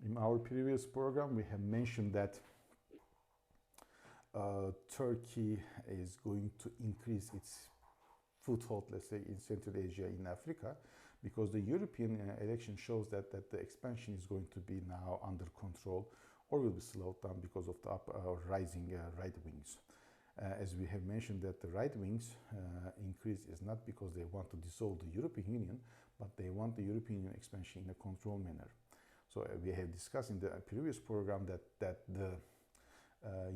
In our previous program, we have mentioned that Turkey is going to increase its foothold, let's say, in Central Asia, in Africa, because the European election shows that the expansion is going to be now under control or will be slowed down because of the rising right wings. As we have mentioned, that the right wings increase is not because they want to dissolve the European Union, but they want the European Union expansion in a controlled manner. So we have discussed in the previous program that the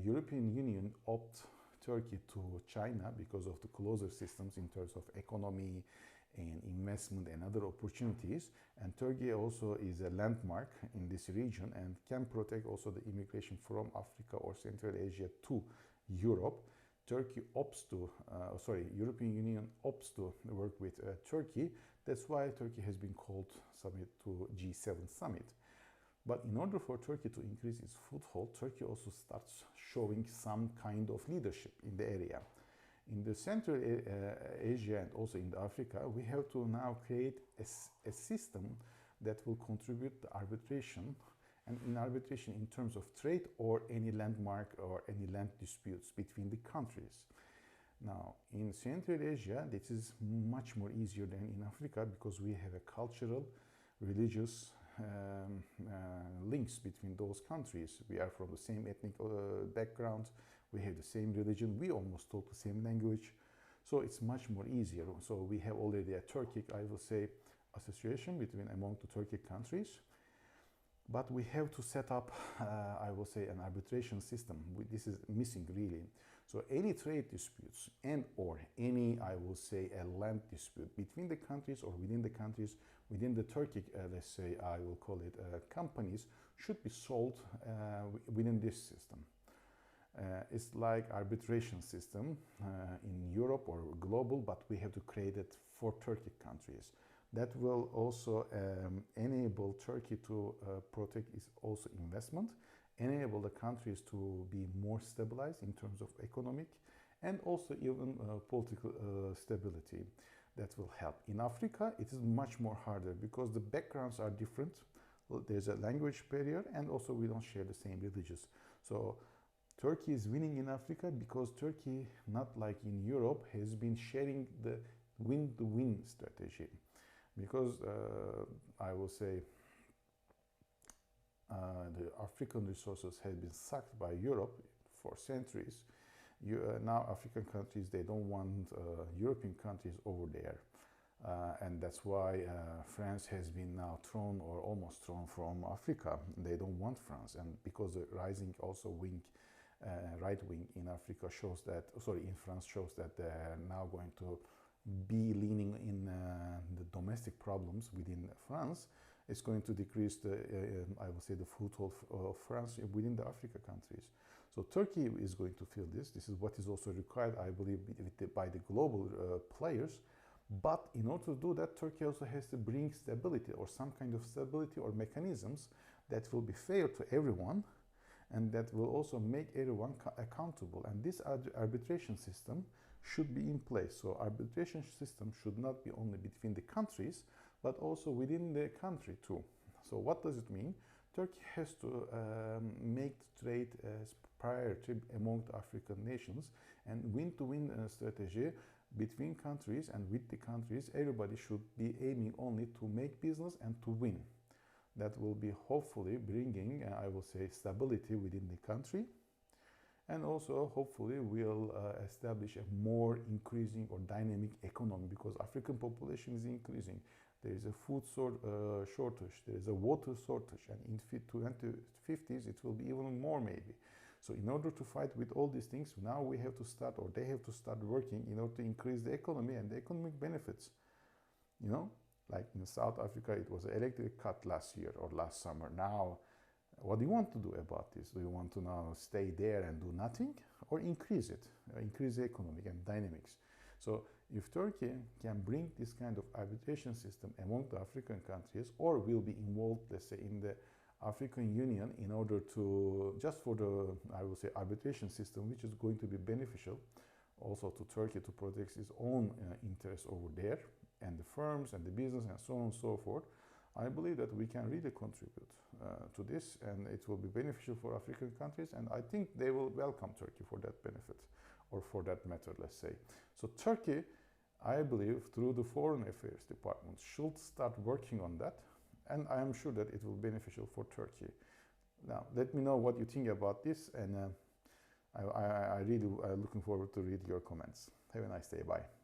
European Union opted Turkey to China because of the closer systems in terms of economy and investment and other opportunities. And Turkey also is a landmark in this region and can protect also the immigration from Africa or Central Asia to Europe. European Union opts to work with Turkey. That's why Turkey has been called summit to G7 summit. But in order for Turkey to increase its foothold, Turkey also starts showing some kind of leadership in the area. In the Central Asia and also in Africa, we have to now create a system that will contribute to arbitration, and in arbitration in terms of trade or any landmark or any land disputes between the countries. Now, in Central Asia, this is much more easier than in Africa because we have a cultural, religious links between those countries. We are from the same ethnic background, we have the same religion, we almost talk the same language, so it's much more easier. So we have already a Turkic, I will say, association between among the Turkic countries, but we have to set up, I will say, an arbitration system. This is missing really. So any trade disputes and or any, I will say, a land dispute between the countries or within the countries, within the Turkic, let's say, I will call it companies, should be solved within this system. It's like arbitration system in Europe or global, but we have to create it for Turkic countries. That will also enable Turkey to protect its also investment, enable the countries to be more stabilized in terms of economic and also even political stability. That will help. In Africa, it is much more harder because the backgrounds are different. There's a language barrier and also we don't share the same religions. So Turkey is winning in Africa because Turkey, not like in Europe, has been sharing the win-to-win strategy. Because I will say the African resources have been sucked by Europe for centuries. Now African countries, they don't want European countries over there. And that's why France has been now thrown or almost thrown from Africa. They don't want France. And because the rising also wing, right wing in Africa shows that, in France shows that they're now going to be leaning in the domestic problems within France, it's going to decrease the, I will say, the foothold of France within the Africa countries. So Turkey is going to feel this. This is what is also required, I believe, by the global players. But in order to do that, Turkey also has to bring stability or some kind of stability or mechanisms that will be fair to everyone and that will also make everyone accountable. And this arbitration system should be in place. So arbitration system should not be only between the countries, but also within the country too. So what does it mean? Turkey has to make trade as priority among the African nations and win-to-win strategy between countries and with the countries. Everybody should be aiming only to make business and to win. That will be hopefully bringing, I will say, stability within the country, and also hopefully will establish a more increasing or dynamic economy because African population is increasing. There is a food shortage, there is a water shortage, and in 2050s it will be even more maybe. So in order to fight with all these things, now we have to start, or they have to start working in order to increase the economy and the economic benefits. You know, like in South Africa, it was an electric cut last year or last summer. Now, what do you want to do about this? Do you want to now stay there and do nothing, or increase it, increase the economic and dynamics? So if Turkey can bring this kind of arbitration system among the African countries, or will be involved, let's say, in the African Union in order to, just for the, I will say, arbitration system, which is going to be beneficial also to Turkey to protect its own interests over there, and the firms and the business and so on and so forth, I believe that we can really contribute to this, and it will be beneficial for African countries, and I think they will welcome Turkey for that benefit, or for that matter, let's say. So Turkey, I believe, through the Foreign Affairs Department, should start working on that, and I am sure that it will be beneficial for Turkey. Now, let me know what you think about this, and I really looking forward to read your comments. Have a nice day. Bye.